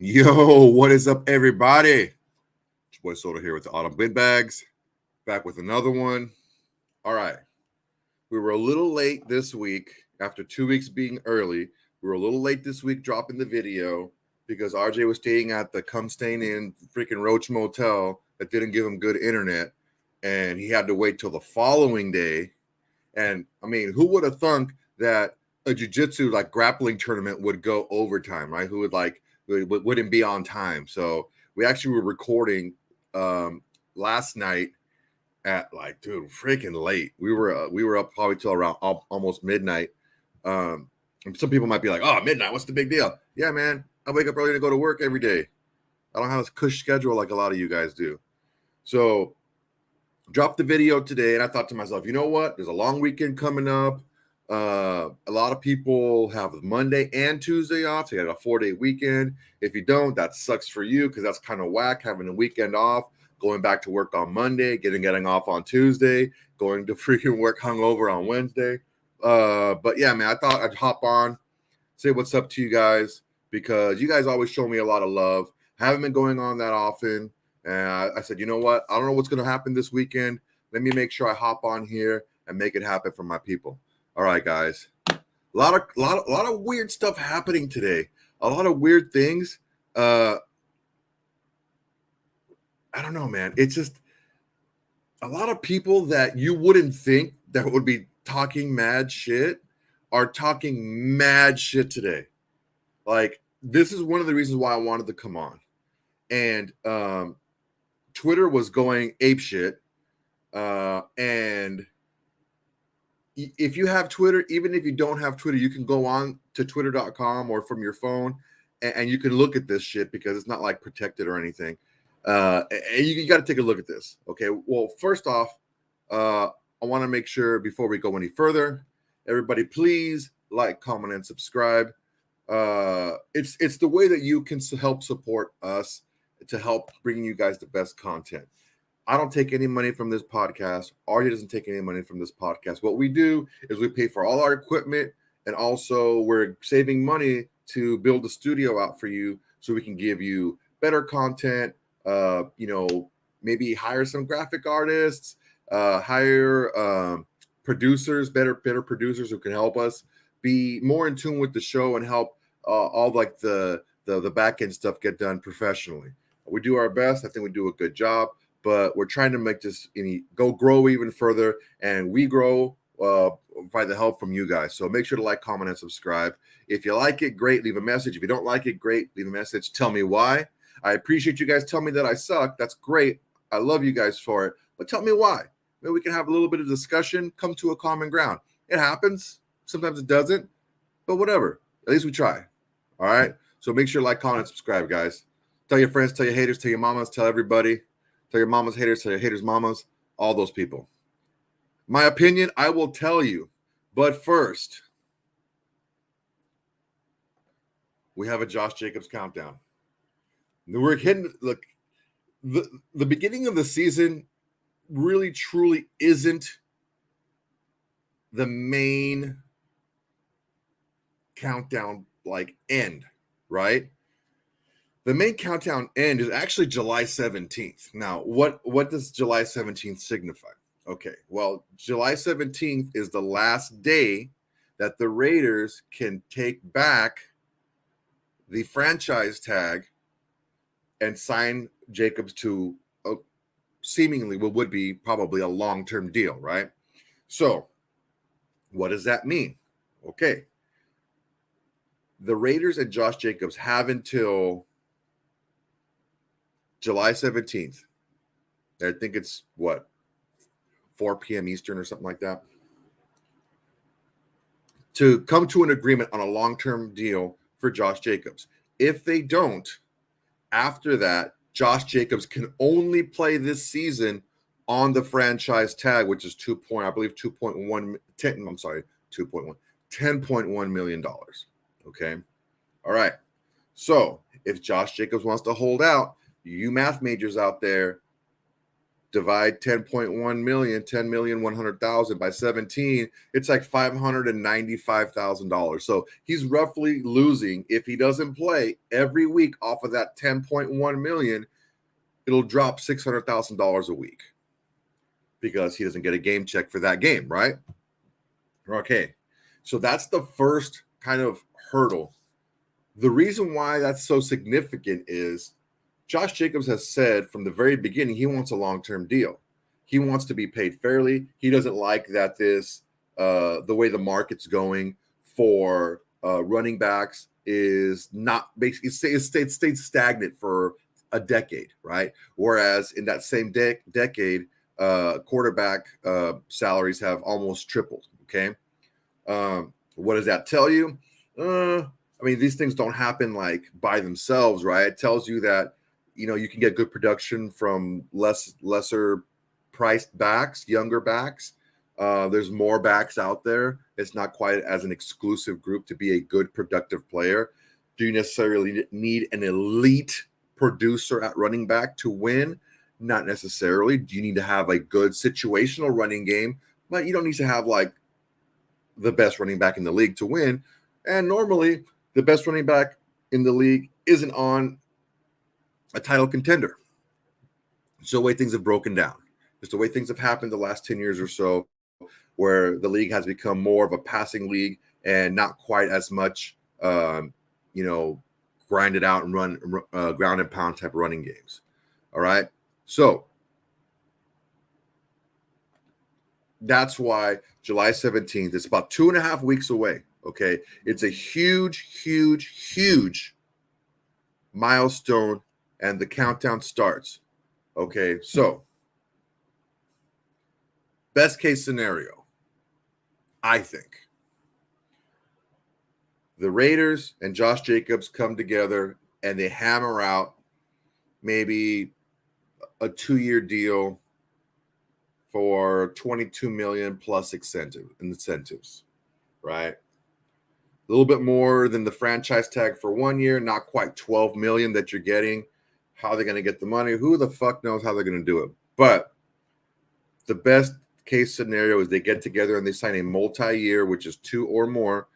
Yo, what is up, everybody? It's your boy Soto here with the Autumn Bin Bags, back with another one. All right, we were a little late this week after 2 weeks being early. We were a little late this week dropping the video because RJ was staying at the Come Stain Inn freaking Roach Motel that didn't give him good internet, and he had to wait till the following day. And I mean, who would have thunk that a jiu-jitsu like grappling tournament would go overtime, right? Who would like wouldn't be on time? So we actually were recording last night at like, dude, freaking late. We were up probably till around almost midnight. And some people might be like, "Oh, midnight, what's the big deal?" Yeah, man, I wake up early to go to work every day. I don't have a cush schedule like a lot of you guys do. So dropped the video today, and I thought to myself, you know what? There's a long weekend coming up. A lot of people have Monday and Tuesday off, so you got a 4-day weekend. If you don't, that sucks for you because that's kind of whack having a weekend off, going back to work on Monday, getting off on Tuesday, going to freaking work hungover on Wednesday. But yeah, man, I thought I'd hop on, say what's up to you guys because you guys always show me a lot of love. Haven't been going on that often. And I said, you know what? I don't know what's going to happen this weekend. Let me make sure I hop on here and make it happen for my people. All right, guys. A lot of weird stuff happening today. A lot of weird things. I don't know, man. It's just a lot of people that you wouldn't think that would be talking mad shit are talking mad shit today. Like, this is one of the reasons why I wanted to come on. And Twitter was going ape shit. And if you have Twitter, even if you don't have Twitter, you can go on to twitter.com or from your phone and you can look at this shit because it's not like protected or anything. And you got to take a look at this. Okay. Well, first off, I want to make sure before we go any further, everybody please like, comment, and subscribe. It's the way that you can help support us to help bring you guys the best content. I don't take any money from this podcast. Artie doesn't take any money from this podcast. What we do is we pay for all our equipment, and also we're saving money to build a studio out for you so we can give you better content. Maybe hire some graphic artists, hire producers, better producers who can help us be more in tune with the show and help all like the back end stuff get done professionally. We do our best. I think we do a good job, but we're trying to make this grow even further, and we grow by the help from you guys. So make sure to like, comment, and subscribe. If you like it, great. Leave a message. If you don't like it, great. Leave a message. Tell me why. I appreciate you guys telling me that I suck. That's great. I love you guys for it. But tell me why. Maybe we can have a little bit of discussion, come to a common ground. It happens. Sometimes it doesn't, but whatever. At least we try. All right? So make sure to like, comment, and subscribe, guys. Tell your friends, tell your haters, tell your mamas, tell everybody. Tell your mama's haters, tell your haters' mamas, all those people. My opinion, I will tell you. But first, we have a Josh Jacobs countdown. We're hitting the beginning of the season really truly isn't the main countdown like end, right? The main countdown end is actually July 17th. Now, what does July 17th signify? Okay, well, July 17th is the last day that the Raiders can take back the franchise tag and sign Jacobs to seemingly what would be probably a long-term deal, right? So, what does that mean? Okay. The Raiders and Josh Jacobs have until July 17th. I think it's 4 p.m. Eastern or something like that, to come to an agreement on a long-term deal for Josh Jacobs. If they don't, after that, Josh Jacobs can only play this season on the franchise tag, which is $10.1 million. Okay. All right. So if Josh Jacobs wants to hold out, you math majors out there, divide 10.1 million, 10,100,000 by 17, it's like $595,000. So he's roughly losing, if he doesn't play every week off of that 10.1 million, it'll drop $600,000 a week because he doesn't get a game check for that game, right? Okay. So that's the first kind of hurdle. The reason why that's so significant is Josh Jacobs has said from the very beginning he wants a long-term deal. He wants to be paid fairly. He doesn't like that the way the market's going for running backs is not basically it stayed stagnant for a decade, right? Whereas in that same decade, quarterback salaries have almost tripled. Okay, what does that tell you? I mean, these things don't happen like by themselves, right? It tells you that you can get good production from lesser priced backs, younger backs. There's more backs out there. It's not quite as an exclusive group to be a good productive player. Do you necessarily need an elite producer at running back to win? Not necessarily. Do you need to have a good situational running game? But you don't need to have like the best running back in the league to win. And normally the best running back in the league isn't on a title contender. It's the way things have broken down. It's the way things have happened the last 10 years or so, where the league has become more of a passing league and not quite as much, grinded out and run ground and pound type running games. All right. So that's why July 17th, it's about 2.5 weeks away. Okay. It's a huge, huge, huge milestone, and the countdown starts. Okay. So, best case scenario, I think the Raiders and Josh Jacobs come together and they hammer out maybe a 2-year deal for $22 million plus incentives, right? A little bit more than the franchise tag for 1 year, not quite $12 million that you're getting. How are they going to get the money? Who the fuck knows how they're going to do it? But the best case scenario is they get together and they sign a multi-year, which is 2 or more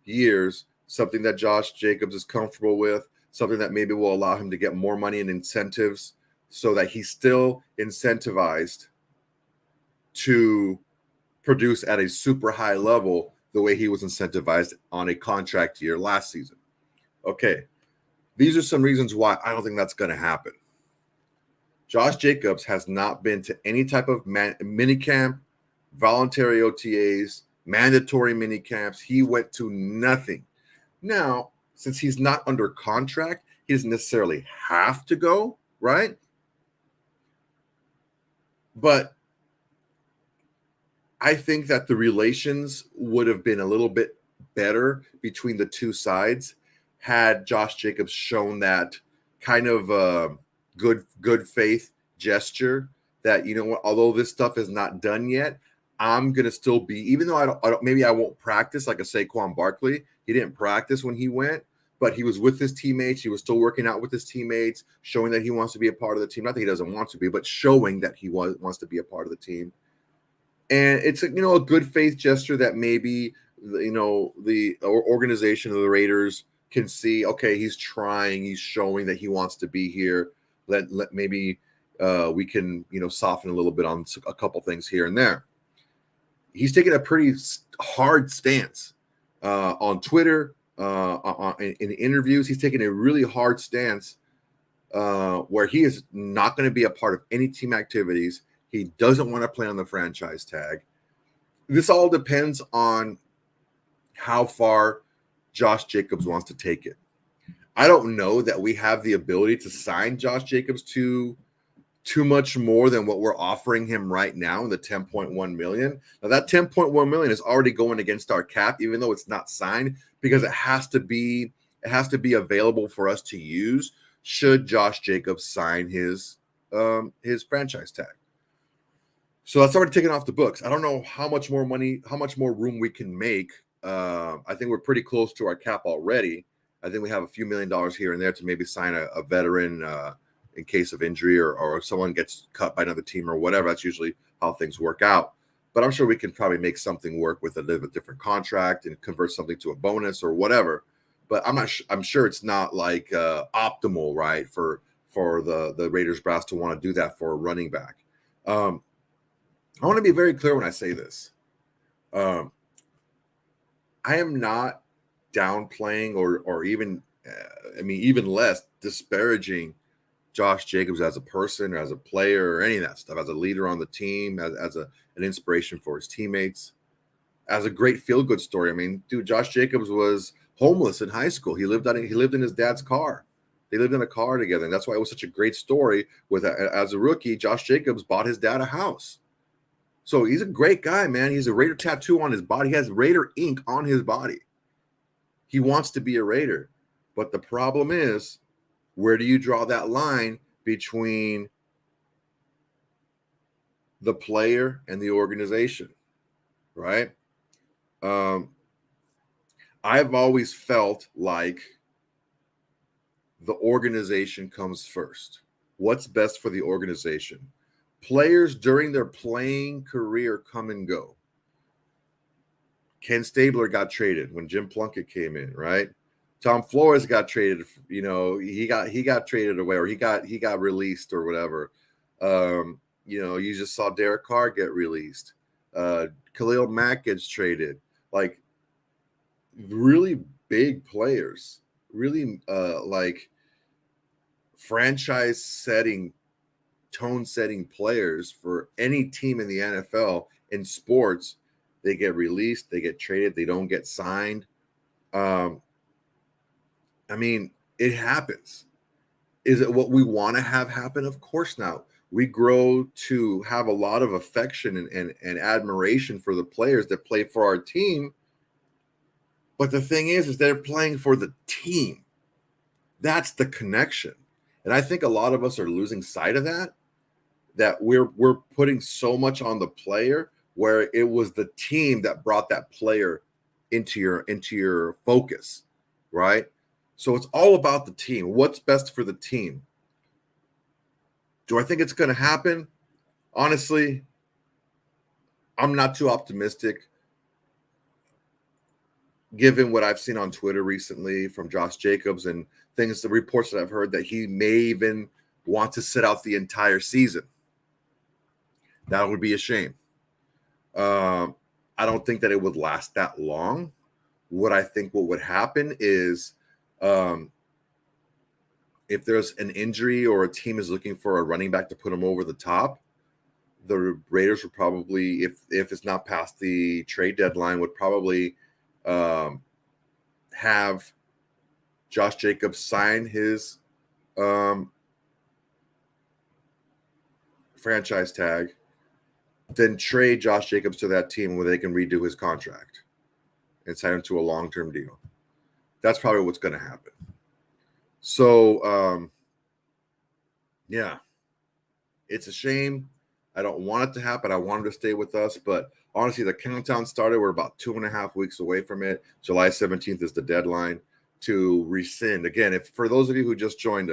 years, something that Josh Jacobs is comfortable with, something that maybe will allow him to get more money in incentives so that he's still incentivized to produce at a super high level the way he was incentivized on a contract year last season. Okay, these are some reasons why I don't think that's going to happen. Josh Jacobs has not been to any type of mini camp, voluntary OTAs, mandatory mini camps. He went to nothing. Now, since he's not under contract, he doesn't necessarily have to go, right? But I think that the relations would have been a little bit better between the two sides had Josh Jacobs shown that kind of good faith gesture that, you know what, although this stuff is not done yet, I'm going to still be, even though I don't, maybe I won't practice like a Saquon Barkley. He didn't practice when he went, but he was with his teammates. He was still working out with his teammates, showing that he wants to be a part of the team. Not that he doesn't want to be, but showing that he wants to be a part of the team. And it's a good faith gesture that maybe the organization of the Raiders can see. Okay, he's trying. He's showing that he wants to be here. Let maybe we can soften a little bit on a couple things here and there. He's taking a pretty hard stance on Twitter, in interviews. He's taking a really hard stance where he is not going to be a part of any team activities. He doesn't want to play on the franchise tag. This all depends on how far Josh Jacobs wants to take it. I don't know that we have the ability to sign Josh Jacobs to too much more than what we're offering him right now, the $10.1 million. Now, that $10.1 million is already going against our cap, even though it's not signed, because it has to be available for us to use should Josh Jacobs sign his franchise tag. So that's already taken off the books. I don't know how much more money, how much more room we can make. I think we're pretty close to our cap already. I think we have a few $1 million here and there to maybe sign a veteran in case of injury or if someone gets cut by another team or whatever. That's usually how things work out. But I'm sure we can probably make something work with a different contract and convert something to a bonus or whatever. But I'm sure it's not like optimal, right, for the Raiders brass to want to do that for a running back. I want to be very clear when I say this. I am not downplaying or even even less disparaging Josh Jacobs as a person or as a player or any of that stuff, as a leader on the team, as an inspiration for his teammates, as a great feel-good story. I mean, dude, Josh Jacobs was homeless in high school. He lived in his dad's car. They lived in a car together, and that's why it was such a great story. As a rookie, Josh Jacobs bought his dad a house. So he's a great guy, man. He's a Raider tattoo on his body. He has Raider ink on his body. He wants to be a Raider. But the problem is, where do you draw that line between the player and the organization, right? I've always felt like the organization comes first. What's best for the organization? Players during their playing career come and go. Ken Stabler got traded when Jim Plunkett came in, right? Tom Flores got traded. He got traded away, or he got released, or whatever. You just saw Derek Carr get released. Khalil Mack gets traded. Like really big players, really like franchise-setting, tone-setting players for any team in the NFL in sports. They get released, they get traded, they don't get signed. It happens. Is it what we want to have happen? Of course not. We grow to have a lot of affection and admiration for the players that play for our team. But the thing is they're playing for the team. That's the connection. And I think a lot of us are losing sight of that we're putting so much on the player, where it was the team that brought that player into your focus, right? So it's all about the team. What's best for the team? Do I think it's going to happen? Honestly, I'm not too optimistic, given what I've seen on Twitter recently from Josh Jacobs and the reports that I've heard that he may even want to sit out the entire season. That would be a shame. I don't think that it would last that long. What would happen is, if there's an injury or a team is looking for a running back to put them over the top, the Raiders would probably, if it's not past the trade deadline, would probably have Josh Jacobs sign his franchise tag, then trade Josh Jacobs to that team where they can redo his contract and sign him to a long-term deal. That's probably what's going to happen. So, yeah, it's a shame. I don't want it to happen. I want him to stay with us, but honestly, the countdown started. We're about 2.5 weeks away from it. July 17th is the deadline to rescind. Again, if for those of you who just joined,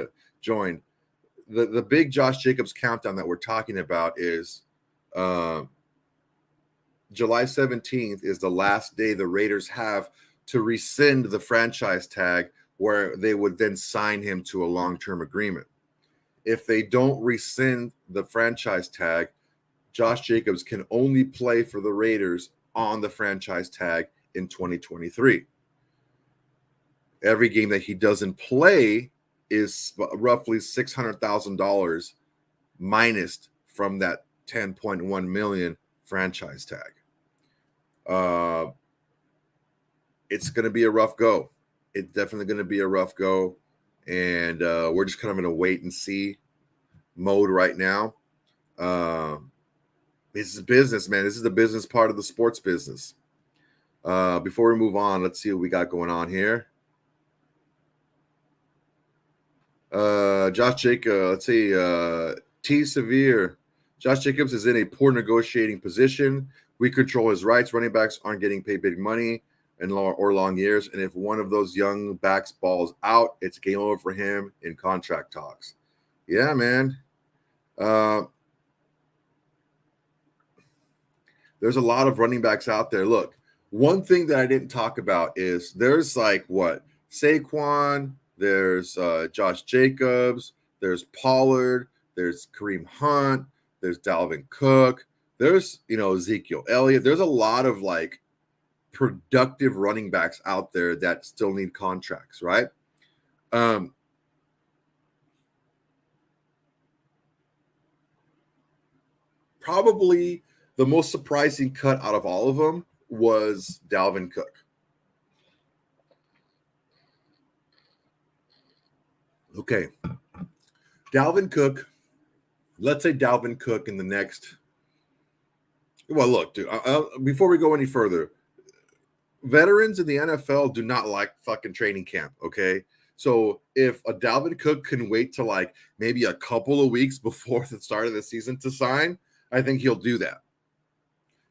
the big Josh Jacobs countdown that we're talking about is July 17th is the last day the Raiders have to rescind the franchise tag, where they would then sign him to a long-term agreement. If they don't rescind the franchise tag, Josh Jacobs can only play for the Raiders on the franchise tag in 2023. Every game that he doesn't play is roughly $600,000 minus from that $10.1 million franchise tag. It's going to be a rough go. It's definitely going to be a rough go. And we're just kind of in a wait and see mode right now. This is business, man. This is the business part of the sports business. Before we move on, let's see what we got going on here. Josh Jacobs, let's see. T. Severe. Josh Jacobs is in a poor negotiating position. We control his rights. Running backs aren't getting paid big money and long years. And if one of those young backs balls out, it's game over for him in contract talks. Yeah, man. Uh, there's a lot of running backs out there. Look, one thing that I didn't talk about is there's like what Saquon, there's Josh Jacobs, there's Pollard, there's Kareem Hunt, there's Dalvin Cook, there's Ezekiel Elliott. There's a lot of like productive running backs out there that still need contracts, right? Um, Probably the most surprising cut out of all of them was Dalvin Cook. Okay, Dalvin Cook. Let's say Dalvin Cook in the next. Well, look, dude. Before we go any further, veterans in the NFL do not like fucking training camp. Okay, so if a Dalvin Cook can wait till like maybe a couple of weeks before the start of the season to sign, I think he'll do that.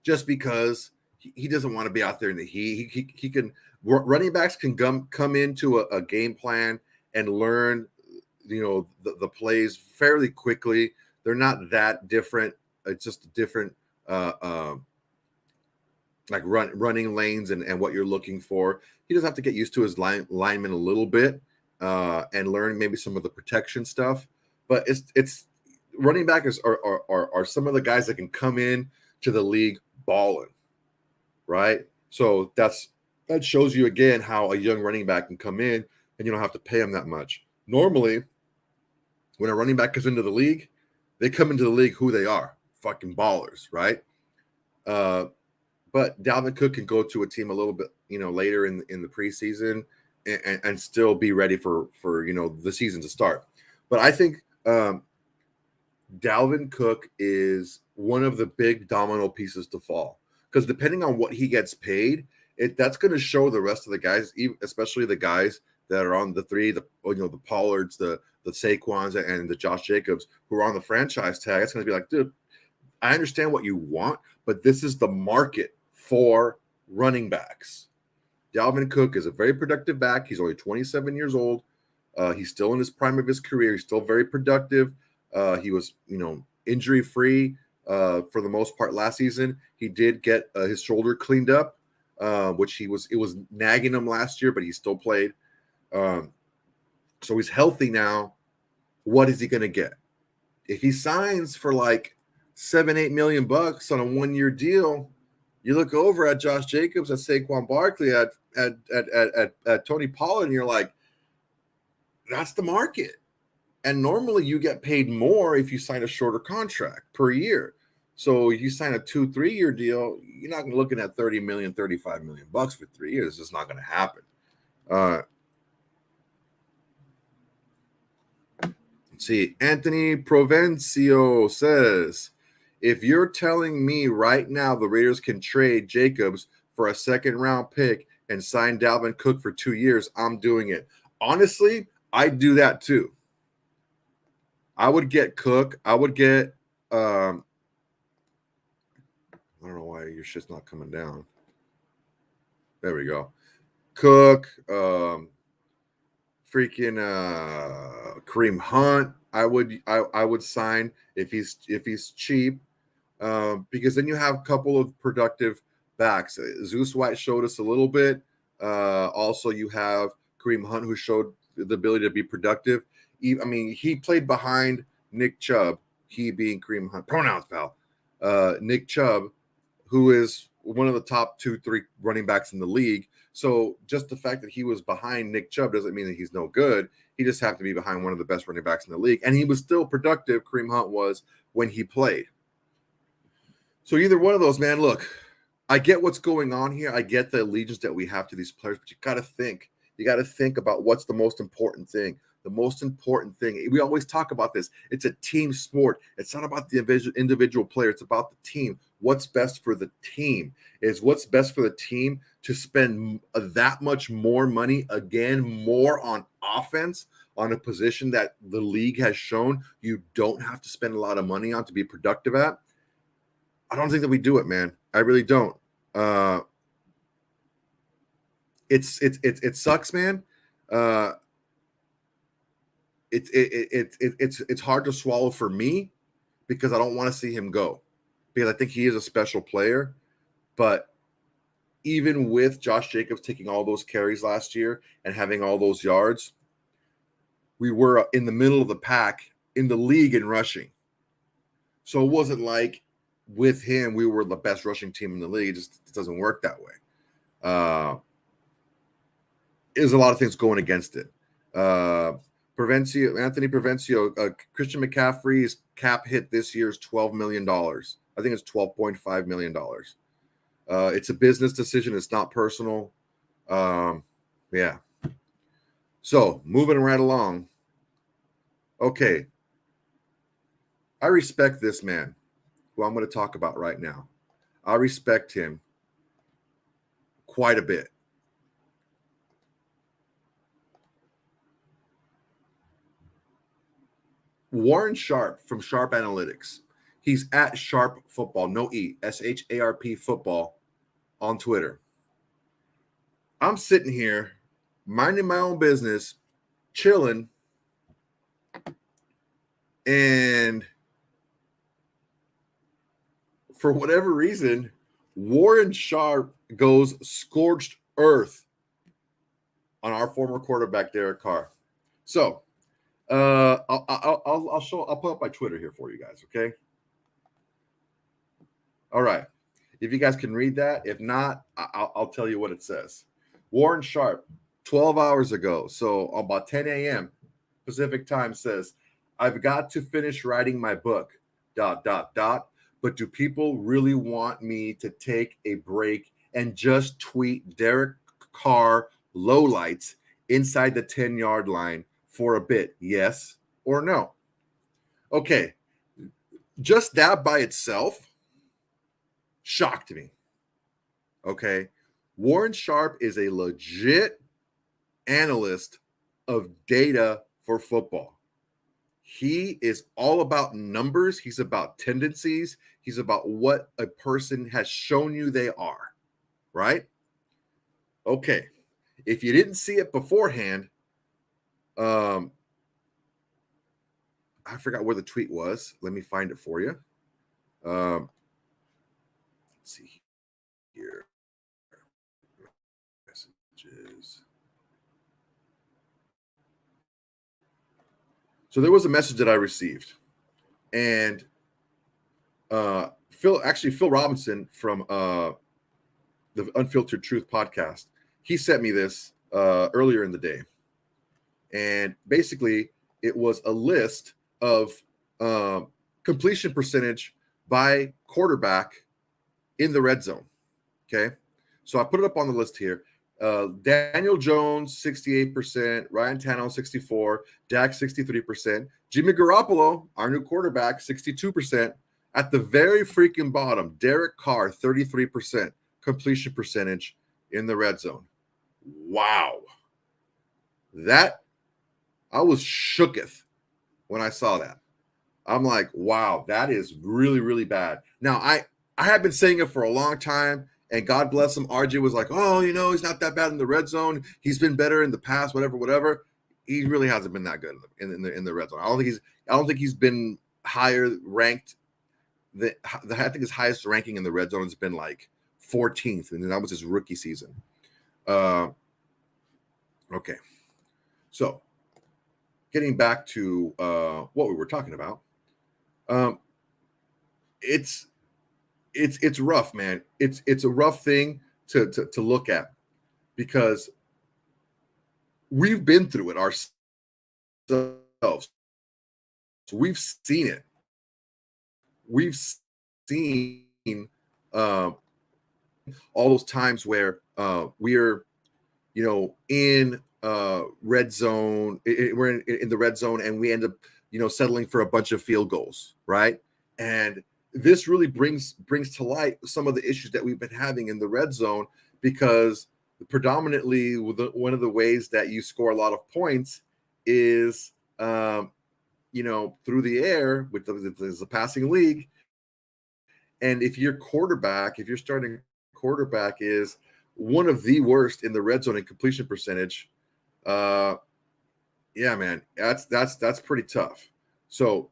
Just because he doesn't want to be out there in the heat. He can running backs can come into a game plan and learn the plays fairly quickly. They're not that different. It's just a different like running lanes and what you're looking for. He does have to get used to his lineman a little bit and learn maybe some of the protection stuff. But it's running back are some of the guys that can come in to the league balling, right? So that shows you again how a young running back can come in and you don't have to pay him that much. Normally, when a running back comes into the league, they come into the league who they are, fucking ballers, right? Uh, but Dalvin Cook can go to a team a little bit, later in the preseason and still be ready for the season to start. But I think Dalvin Cook is one of the big domino pieces to fall because depending on what he gets paid, that's going to show the rest of the guys, especially the guys that are on the three, the Pollards, the Saquons, and the Josh Jacobs who are on the franchise tag. It's going to be like, dude, I understand what you want, but this is the market for running backs. Dalvin Cook is a very productive back. He's only 27 years old. He's still in his prime of his career. He's still very productive. He was, injury free for the most part last season. He did get his shoulder cleaned up, which it was nagging him last year, but he still played. So he's healthy now. What is he going to get? If he signs for like $7-8 million on a 1-year deal, you look over at Josh Jacobs, at Saquon Barkley, at Tony Pollard, and you're like, that's the market. And normally you get paid more if you sign a shorter contract per year. So you sign a 2-3 year deal, you're not looking at 30 million, 35 million bucks for 3 years. It's just not going to happen. Let's see. Anthony Provencio says, if you're telling me right now the Raiders can trade Jacobs for a second round pick and sign Dalvin Cook for 2 years, I'm doing it. Honestly, I'd do that too. I would get Cook. I would get I don't know why your shit's not coming down. There we go. Cook, freaking Kareem Hunt. I would sign if he's cheap, because then you have a couple of productive backs. Zeus White showed us a little bit. Also, you have Kareem Hunt who showed the ability to be productive. He played behind Nick Chubb. He being Kareem Hunt. Pronouns, pal. Nick Chubb, who is one of the top 2-3 running backs in the league. So just the fact that he was behind Nick Chubb doesn't mean that he's no good. He just happened to be behind one of the best running backs in the league. And he was still productive, Kareem Hunt was, when he played. So either one of those, man, look, I get what's going on here. I get the allegiance that we have to these players, but you got to think. You got to think about what's the most important thing. The most important thing, we always talk about this. It's a team sport. It's not about the individual player. It's about the team. What's best for the team is what's best for the team to spend that much more money, again, more on offense, on a position that the league has shown you don't have to spend a lot of money on to be productive at. I don't think that we do it, man. I really don't. It sucks, man. it's hard to swallow for me because I don't want to see him go because I think he is a special player. But even with Josh Jacobs taking all those carries last year and having all those yards, we were in the middle of the pack in the league in rushing. So it wasn't like with him we were the best rushing team in the league. It doesn't work that way. There's a lot of things going against it. Anthony Prevencio, Christian McCaffrey's cap hit this year is $12 million. I think it's $12.5 million. It's a business decision. It's not personal. Yeah. So moving right along. Okay. I respect this man who I'm going to talk about right now. I respect him quite a bit. Warren Sharp from Sharp Analytics. He's at Sharp Football, no E, SHARP Football on Twitter. I'm sitting here minding my own business, chilling, and for whatever reason, Warren Sharp goes scorched earth on our former quarterback Derek Carr. So I'll put up my Twitter here for you guys, okay? All right. If you guys can read that, if not, I'll tell you what it says. Warren Sharp, 12 hours ago, so about 10 a.m. Pacific time, says, "I've got to finish writing my book, ... But do people really want me to take a break and just tweet Derek Carr lowlights inside the 10-yard line for a bit? Yes or no?" Okay. Just that by itself shocked me. Okay. Warren Sharp is a legit analyst of data for football. He is all about numbers. He's about tendencies. He's about what a person has shown you they are, right? Okay. If you didn't see it beforehand, I forgot where the tweet was. Let me find it for you. Let's see here. Messages. So there was a message that I received, and Phil Robinson from the Unfiltered Truth podcast, he sent me this earlier in the day, and basically it was a list of completion percentage by quarterback in the red zone. Okay, so I put it up on the list here. Daniel Jones 68%, Ryan Tannehill 64%, Dak 63%, Jimmy Garoppolo, our new quarterback, 62%. At the very freaking bottom, Derek Carr 33% completion percentage in the red zone. Wow, that I was shooketh when I saw that. I'm like, wow, that is really, really bad. Now I have been saying it for a long time. And God bless him, RJ was like, oh, he's not that bad in the red zone. He's been better in the past, whatever. He really hasn't been that good in the red zone. I don't think he's been higher ranked. I think his highest ranking in the red zone has been like 14th, and that was his rookie season. Okay, so getting back to what we were talking about, it's rough, man. It's a rough thing to look at because we've been through it ourselves. So we've seen it. We've seen all those times where we're in red zone. We're in the red zone, and we end up settling for a bunch of field goals, right? And this really brings to light some of the issues that we've been having in the red zone, because predominantly one of the ways that you score a lot of points is through the air with the passing league. And if your starting quarterback is one of the worst in the red zone in completion percentage, Yeah, man, that's pretty tough. So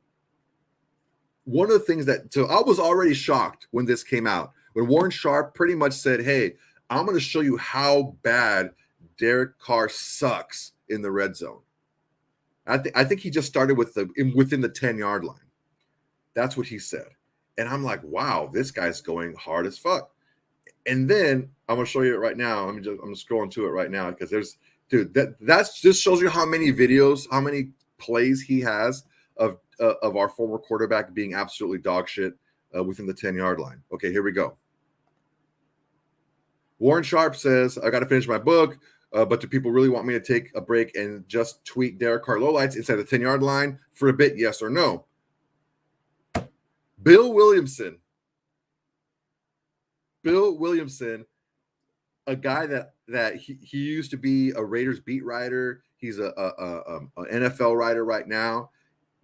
one of the things so I was already shocked when this came out, when Warren Sharp pretty much said, "Hey, I'm going to show you how bad Derek Carr sucks in the red zone." I think he just started within the 10-yard line. That's what he said, and I'm like, wow, this guy's going hard as fuck. And then I'm gonna show you it right now. I'm scrolling to it right now because that's just shows you how many videos, how many plays he has of our former quarterback being absolutely dog shit within the 10-yard line. Okay, here we go. Warren Sharp says, "I got to finish my book, but do people really want me to take a break and just tweet Derek Carr lowlights inside the 10-yard line for a bit? Yes or no?" Bill Williamson, a guy that he used to be a Raiders beat writer. He's a NFL writer right now.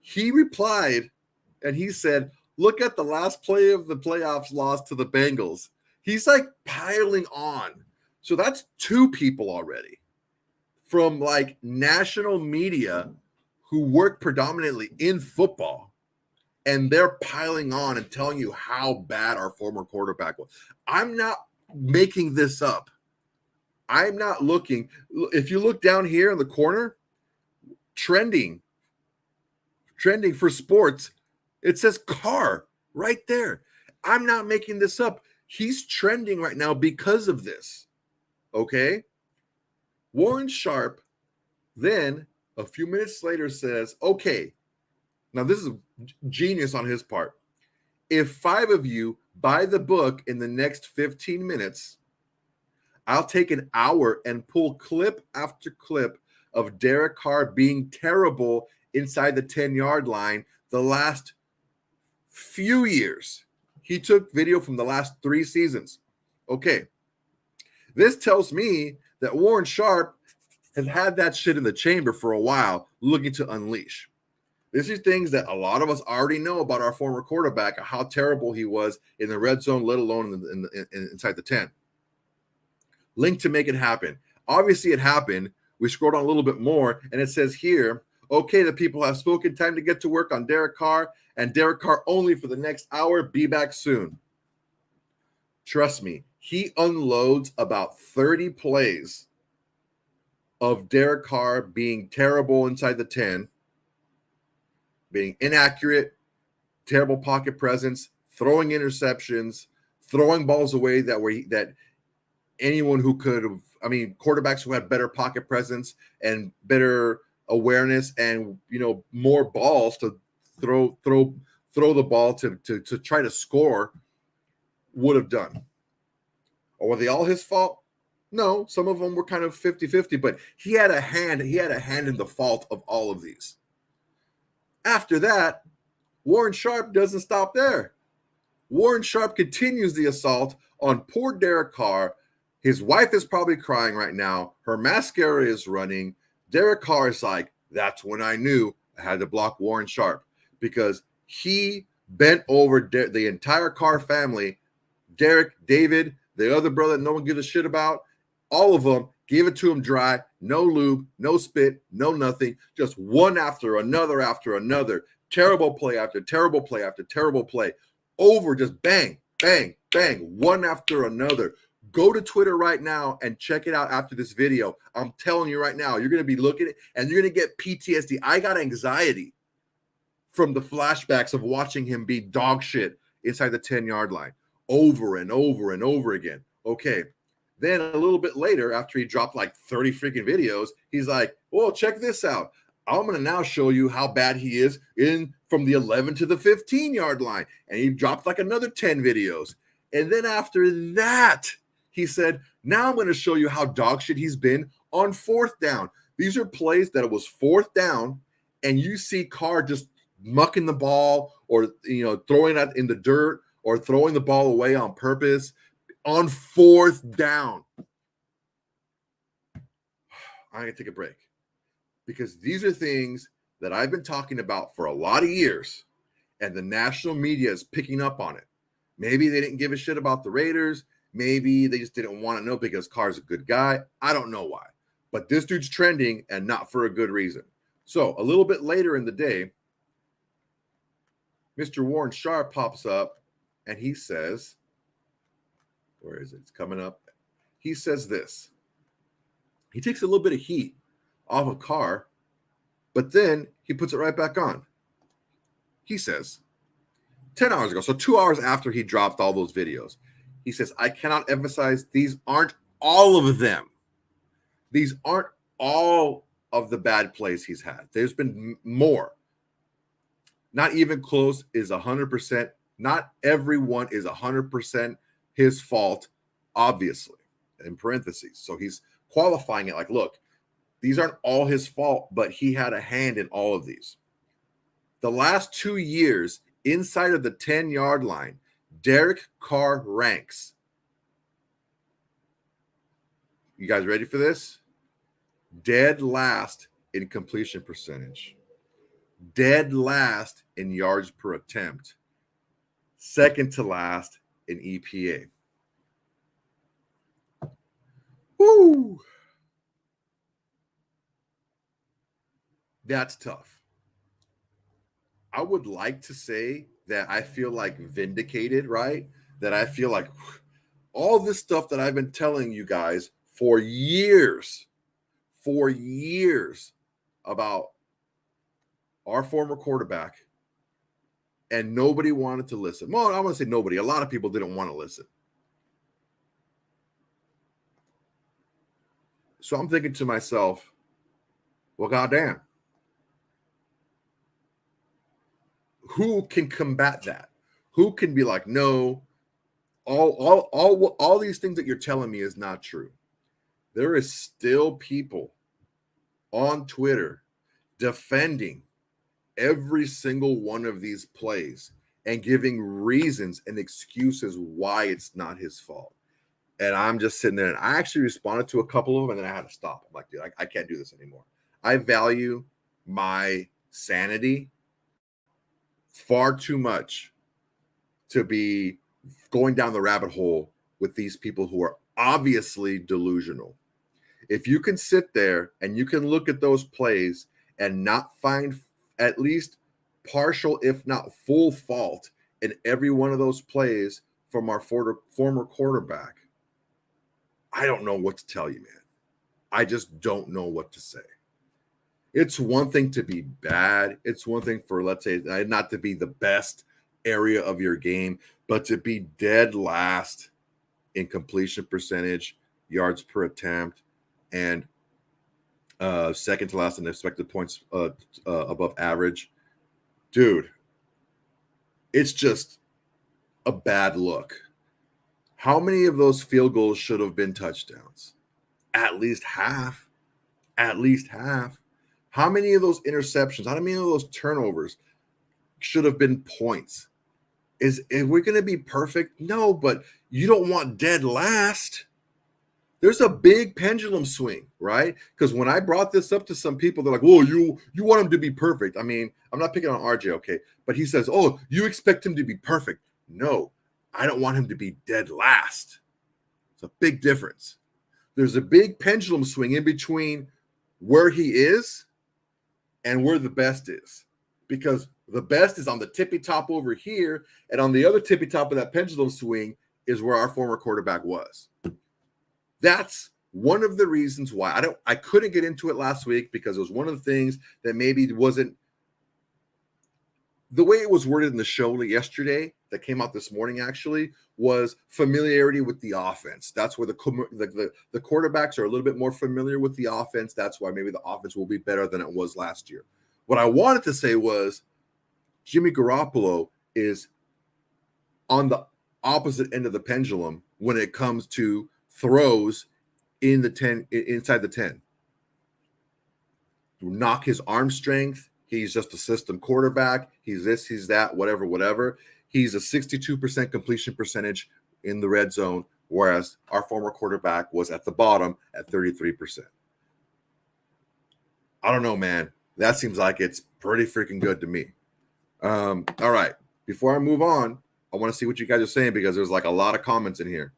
He replied and he said, "Look at the last play of the playoffs loss to the Bengals." He's like piling on. So that's two people already from like national media who work predominantly in football, and they're piling on and telling you how bad our former quarterback was. I'm not making this up. I'm not looking. If you look down here in the corner, trending for sports, it says Carr right there. I'm not making this up. He's trending right now because of this. Okay? Warren Sharp then a few minutes later says, "Okay, now this is genius on his part. If 5 of you buy the book in the next 15 minutes, I'll take an hour and pull clip after clip of Derek Carr being terrible inside the 10-yard line the last few years." He took video from the last 3 seasons. Okay. This tells me that Warren Sharp has had that shit in the chamber for a while, looking to unleash. This is things that a lot of us already know about our former quarterback, how terrible he was in the red zone, let alone inside the 10. Link to make it happen. Obviously, it happened. We scrolled on a little bit more, and it says here, "Okay, the people have spoken. Time to get to work on Derek Carr, and Derek Carr only for the next hour. Be back soon." Trust me, he unloads about 30 plays of Derek Carr being terrible inside the 10, being inaccurate, terrible pocket presence, throwing interceptions, throwing balls away that anyone who could have, quarterbacks who had better pocket presence and better awareness and, more balls to throw the ball to try to score would have done. Or were they all his fault? No, some of them were kind of 50-50, but he had a hand in the fault of all of these. After that, Warren Sharp doesn't stop there. Warren Sharp continues the assault on poor Derek Carr. His wife is probably crying right now. Her mascara is running. Derek Carr is like, "That's when I knew I had to block Warren Sharp," because he bent over the entire Carr family. Derek, David, the other brother no one gives a shit about, all of them, gave it to him dry, no lube, no spit, no nothing, just one after another, terrible play after terrible play after terrible play, over just bang, bang, bang, one after another. Go to Twitter right now and check it out after this video. I'm telling you right now, you're going to be looking at it and you're going to get PTSD. I got anxiety from the flashbacks of watching him be dog shit inside the 10-yard line over and over and over again. Okay. Then a little bit later, after he dropped like 30 freaking videos, he's like, "Well, check this out. I'm going to now show you how bad he is from the 11 to the 15-yard line." And he dropped like another 10 videos. And then after that, he said, "Now I'm going to show you how dog shit he's been on 4th down." These are plays that it was 4th down, and you see Carr just mucking the ball or, throwing it in the dirt or throwing the ball away on purpose on 4th down. I'm going to take a break because these are things that I've been talking about for a lot of years, and the national media is picking up on it. Maybe they didn't give a shit about the Raiders. Maybe they just didn't want to know because Carr's a good guy. I don't know why. But this dude's trending, and not for a good reason. So a little bit later in the day, Mr. Warren Sharp pops up and he says, where is it? It's coming up. He says this. He takes a little bit of heat off of Carr, but then he puts it right back on. He says, 10 hours ago, so 2 hours after he dropped all those videos, he says, I cannot emphasize these aren't all of them. These aren't all of the bad plays he's had. There's been more. Not even close is 100%. Not everyone is 100% his fault, obviously, in parentheses. So he's qualifying it like, look, these aren't all his fault, but he had a hand in all of these. The last 2 years, inside of the 10-yard line, Derek Carr ranks. You guys ready for this? Dead last in completion percentage. Dead last in yards per attempt. Second to last in EPA. Woo! That's tough. I would like to say that I feel like vindicated, right? That I feel like all this stuff that I've been telling you guys for years about our former quarterback, and nobody wanted to listen. Well, I want to say nobody. A lot of people didn't want to listen. So I'm thinking to myself, well, goddamn. Who can combat that? Who can be like, no, all these things that you're telling me is not true? There is still people on Twitter defending every single one of these plays and giving reasons and excuses why it's not his fault. And I'm just sitting there, and I actually responded to a couple of them, and then I had to stop. I'm like, dude, I can't do this anymore. I value my sanity far too much to be going down the rabbit hole with these people who are obviously delusional. If you can sit there and you can look at those plays and not find at least partial, if not full fault in every one of those plays from our former quarterback, I don't know what to tell you, man. I just don't know what to say. It's one thing to be bad. It's one thing for, let's say, not to be the best area of your game, but to be dead last in completion percentage, yards per attempt, and second to last in expected points above average. Dude, it's just a bad look. How many of those field goals should have been touchdowns? At least half. At least half. How many of those interceptions, how many of those turnovers should have been points? Is we going to be perfect? No, but you don't want dead last. There's a big pendulum swing, right? Because when I brought this up to some people, they're like, "Whoa, you want him to be perfect." I mean, I'm not picking on RJ, okay? But he says, "Oh, you expect him to be perfect." No, I don't want him to be dead last. It's a big difference. There's a big pendulum swing in between where he is and where the best is, because the best is on the tippy top over here, and on the other tippy top of that pendulum swing is where our former quarterback was. That's one of the reasons why I couldn't get into it last week, because it was one of the things that maybe wasn't the way it was worded in the show yesterday that came out this morning, actually, was familiarity with the offense. That's where the quarterbacks are a little bit more familiar with the offense. That's why maybe the offense will be better than it was last year. What I wanted to say was Jimmy Garoppolo is on the opposite end of the pendulum when it comes to throws in the 10, inside the 10. Knock his arm strength. He's just a system quarterback. He's this, he's that, whatever. He's a 62% completion percentage in the red zone, whereas our former quarterback was at the bottom at 33%. I don't know, man. That seems like it's pretty freaking good to me. All right. Before I move on, I want to see what you guys are saying, because there's like a lot of comments in here.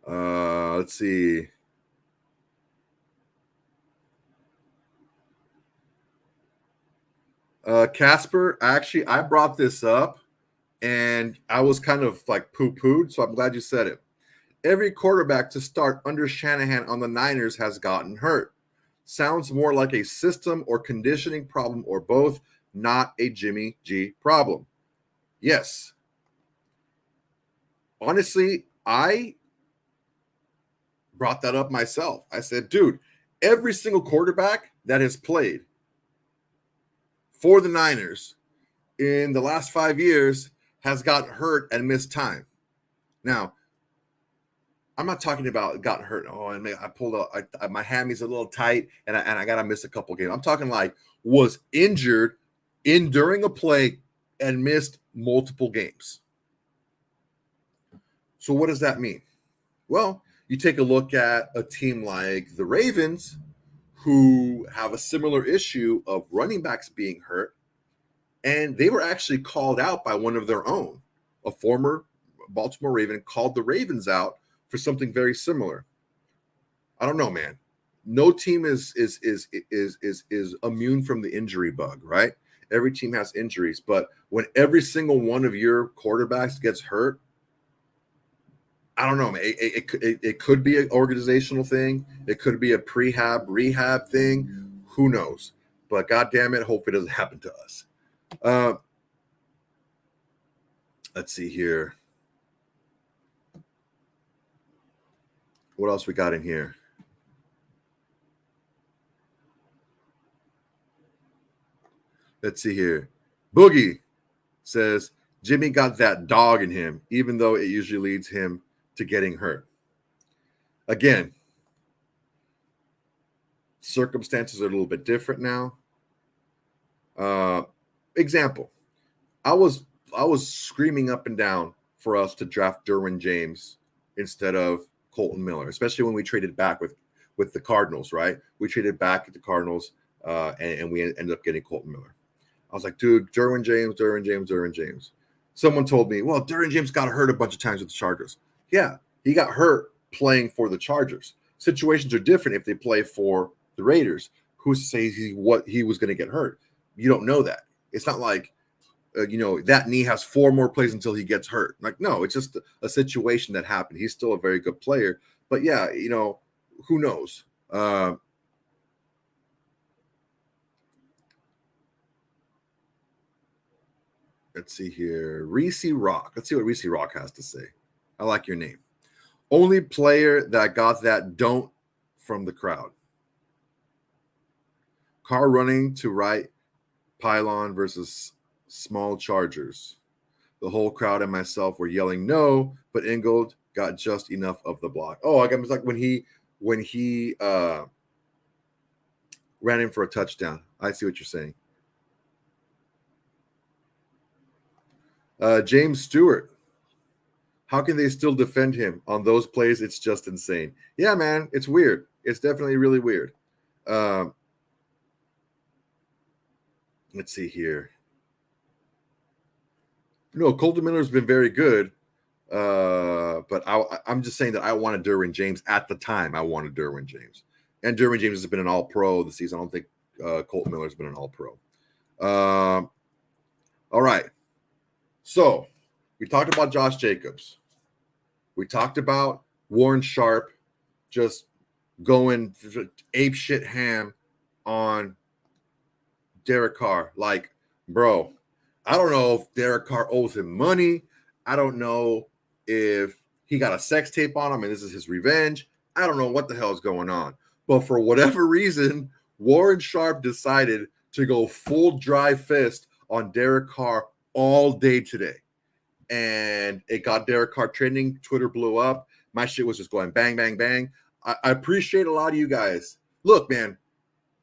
Let's see. Casper, actually, I brought this up and I was kind of like poo-pooed, so I'm glad you said it. Every quarterback to start under Shanahan on the Niners has gotten hurt. Sounds more like a system or conditioning problem or both, not a Jimmy G problem. Yes. Honestly, I brought that up myself. I said, dude, every single quarterback that has played for the Niners in the last 5 years has gotten hurt and missed time. Now, I'm not talking about gotten hurt. Oh, and I pulled out my hammy's a little tight, and I got to miss a couple games. I'm talking like was injured in during a play and missed multiple games. So what does that mean? Well, you take a look at a team like the Ravens, who have a similar issue of running backs being hurt, and they were actually called out by one of their own. A former Baltimore Raven called the Ravens out for something very similar. I don't know, man. No team is immune from the injury bug, right? Every team has injuries, but when every single one of your quarterbacks gets hurt, I don't know, man. It could be an organizational thing. It could be a rehab thing. Who knows? But God damn it, hope it doesn't happen to us. Let's see here. What else we got in here? Let's see here. Boogie says Jimmy got that dog in him, even though it usually leads him to getting hurt. Again, circumstances are a little bit different now. Example, I was screaming up and down for us to draft Derwin James instead of Colton Miller, especially when we traded back with the Cardinals, right? We traded back at the Cardinals, and we ended up getting Colton Miller. I was like, dude, Derwin James. Someone told me, well, Derwin James got hurt a bunch of times with the Chargers. Yeah, he got hurt playing for the Chargers. Situations are different if they play for the Raiders. Who says he was going to get hurt? You don't know that. It's not like, that knee has 4 more plays until he gets hurt. Like, no, it's just a situation that happened. He's still a very good player. But yeah, who knows? Let's see here. Reese Rock. Let's see what Reese Rock has to say. I like your name. Only player that got that don't from the crowd. Car running to right pylon versus small Chargers. The whole crowd and myself were yelling no, but Ingold got just enough of the block. Oh, I was like when he ran in for a touchdown. I see what you're saying. James Stewart. How can they still defend him on those plays? It's just insane. Yeah, man, it's weird. It's definitely really weird. Let's see here. No, Colton Miller's been very good, but I'm just saying that I wanted Derwin James at the time. I wanted Derwin James, and Derwin James has been an All-Pro this season. I don't think Colton Miller's been an All-Pro. All right. So we talked about Josh Jacobs. We talked about Warren Sharp just going ape shit ham on Derek Carr. Like, bro, I don't know if Derek Carr owes him money. I don't know if he got a sex tape on him and this is his revenge. I don't know what the hell is going on. But for whatever reason, Warren Sharp decided to go full dry fist on Derek Carr all day today. And it got Derek Carr trending. Twitter blew up. My shit was just going bang, bang, bang. I appreciate a lot of you guys. Look, man,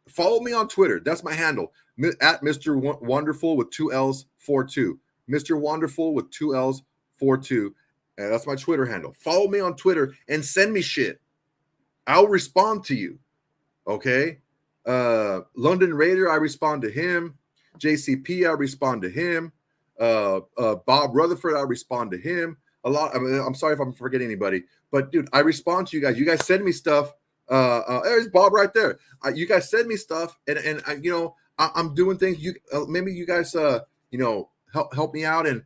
follow me on Twitter. That's my handle. At Mr. Wonderful with 2 L's 42. Mr. Wonderful with 2 L's 42. And that's my Twitter handle. Follow me on Twitter and send me shit. I'll respond to you. Okay? London Raider, I respond to him. JCP, I respond to him. Bob Rutherford, I respond to him. I'm sorry if I'm forgetting anybody, but dude, I respond to you guys. You guys send me stuff. There's Bob right there. You guys send me stuff, and I'm doing things. You maybe you guys help me out and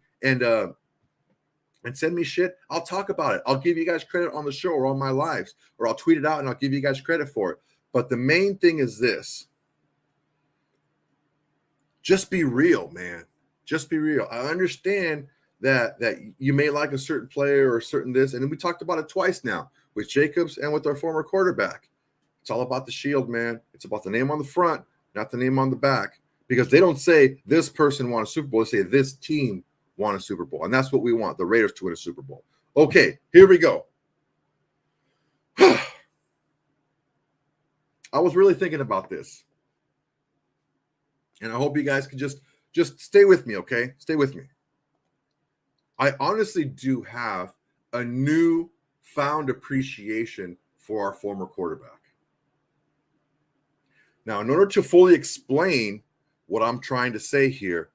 send me shit. I'll talk about it. I'll give you guys credit on the show or on my lives, or I'll tweet it out and I'll give you guys credit for it. But the main thing is this: just be real, man. Just be real. I understand that you may like a certain player or a certain this, and we talked about it twice now with Jacobs and with our former quarterback. It's all about the shield, man. It's about the name on the front, not the name on the back, because they don't say this person won a Super Bowl. They say this team won a Super Bowl, and that's what we want, the Raiders to win a Super Bowl. Okay, here we go. I was really thinking about this, and I hope you guys can just stay with me, okay? Stay with me. I honestly do have a new found appreciation for our former quarterback. Now, in order to fully explain what I'm trying to say here,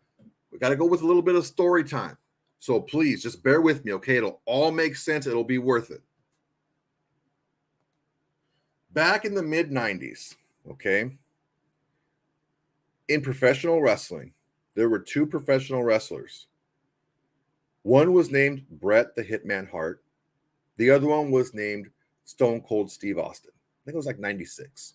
we got to go with a little bit of story time. So please just bear with me, okay? It'll all make sense. It'll be worth it. Back in the mid-90s, okay, in professional wrestling, there were two professional wrestlers. One was named Bret the Hitman Hart. The other one was named Stone Cold Steve Austin. I think it was like 96.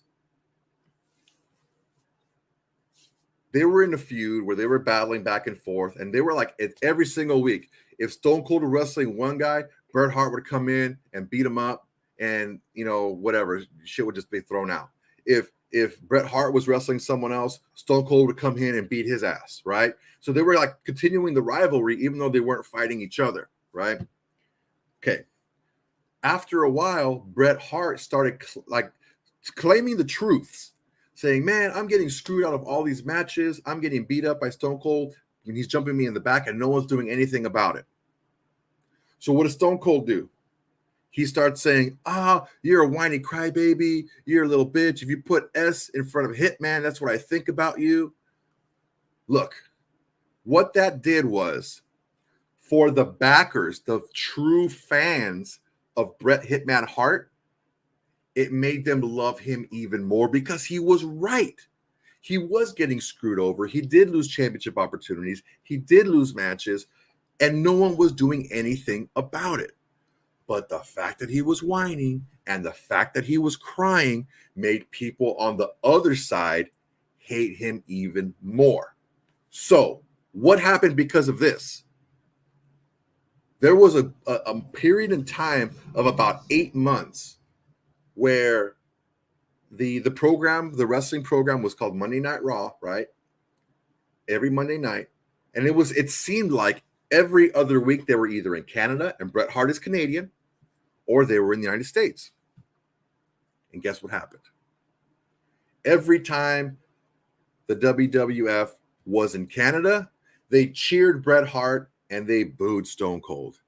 They were in a feud where they were battling back and forth, and they were like every single week. If Stone Cold was wrestling one guy, Bret Hart would come in and beat him up, and whatever shit would just be thrown out. If Bret Hart was wrestling someone else, Stone Cold would come in and beat his ass, right? So they were like continuing the rivalry, even though they weren't fighting each other, right? Okay. After a while, Bret Hart started claiming the truths, saying, man, I'm getting screwed out of all these matches. I'm getting beat up by Stone Cold, and he's jumping me in the back, and no one's doing anything about it. So what does Stone Cold do? He starts saying, you're a whiny crybaby. You're a little bitch. If you put S in front of Hitman, that's what I think about you. Look, what that did was, for the backers, the true fans of Bret Hitman Hart, it made them love him even more because he was right. He was getting screwed over. He did lose championship opportunities. He did lose matches, and no one was doing anything about it. But the fact that he was whining and the fact that he was crying made people on the other side hate him even more. So what happened because of this? There was a period in time of about 8 months where the wrestling program was called Monday Night Raw, right? Every Monday night. And it seemed like every other week they were either in Canada, and Bret Hart is Canadian, or they were in the United States. And guess what happened? Every time the WWF was in Canada, they cheered Bret Hart and they booed Stone Cold.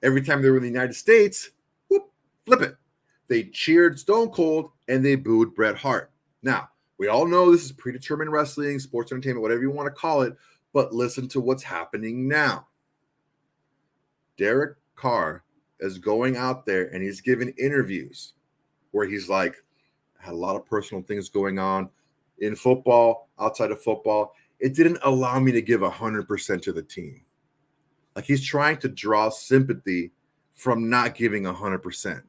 Every time they were in the United States, flip it. They cheered Stone Cold and they booed Bret Hart. Now, we all know this is predetermined wrestling, sports entertainment, whatever you want to call it, but listen to what's happening now. Derek Carr is going out there and he's giving interviews where he's like, I had a lot of personal things going on in football, outside of football. It didn't allow me to give 100% to the team. Like, he's trying to draw sympathy from not giving 100%.